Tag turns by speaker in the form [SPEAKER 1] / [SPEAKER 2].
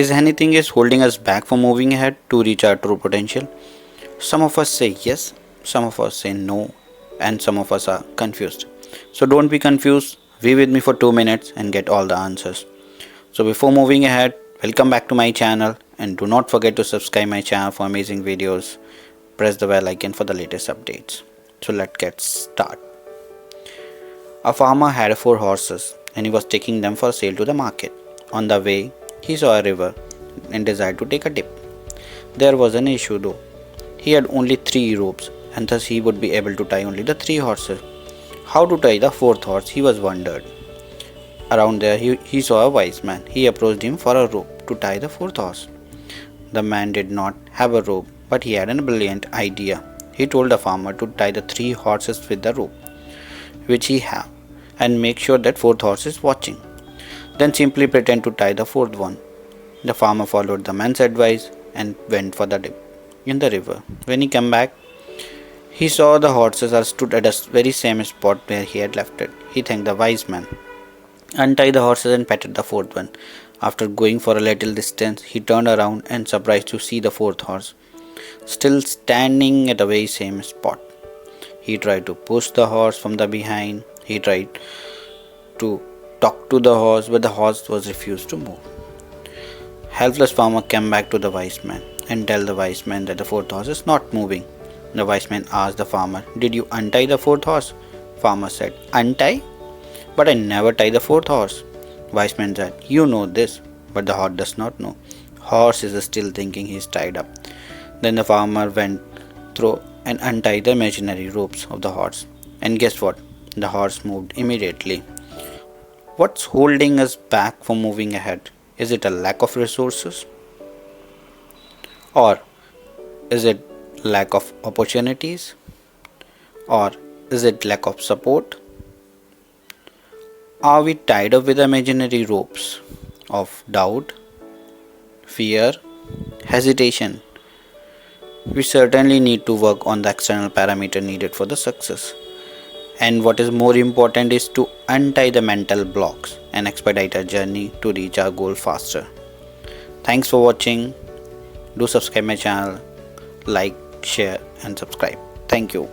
[SPEAKER 1] Is anything is holding us back from moving ahead to reach our true potential? Some of us say yes, some of us say no, and some of us are confused. So don't be confused. Be with me for 2 minutes and get all the answers. So before moving ahead, welcome back to my channel and do not forget to subscribe my channel for amazing videos. Press the bell icon for the latest updates. So let's get started. A farmer had 4 horses and he was taking them for sale to the market. On the way, he saw a river and desired to take a dip. There was an issue though. He had only 3 ropes and thus he would be able to tie only the 3 horses. How to tie the 4th horse, he was wondered. Around there, he saw a wise man. He approached him for a rope to tie the 4th horse. The man did not have a rope, but he had a brilliant idea. He told the farmer to tie the 3 horses with the rope which he had and make sure that 4th horse is watching. Then simply pretend to tie the 4th one. The farmer followed the man's advice and went for the dip in the river. When he came back, he saw the horses are stood at the very same spot where he had left it. He thanked the wise man, untied the horses and petted the 4th one. After going for a little distance, he turned around and surprised to see the 4th horse still standing at the very same spot. He tried to push the horse from the behind. He tried to talk to the horse, but the horse was refused to move. Helpless farmer came back to the wise man and tell the wise man that the 4th horse is not moving. The wise man asked the farmer, "Did you untie the 4th horse?" Farmer said, "Untie? But I never tie the 4th horse." Wise man said, "You know this, but the horse does not know. Horse is still thinking he is tied up." Then the farmer went through and untied the imaginary ropes of the horse. And guess what? The horse moved immediately. What's holding us back from moving ahead? Is it a lack of resources? Or is it lack of opportunities? Or is it lack of support? Are we tied up with imaginary ropes of doubt, fear, hesitation? We certainly need to work on the external parameter needed for the success. And what is more important is to untie the mental blocks and expedite our journey to reach our goal faster. Thanks for watching. Do subscribe my channel, like, share and subscribe. Thank you.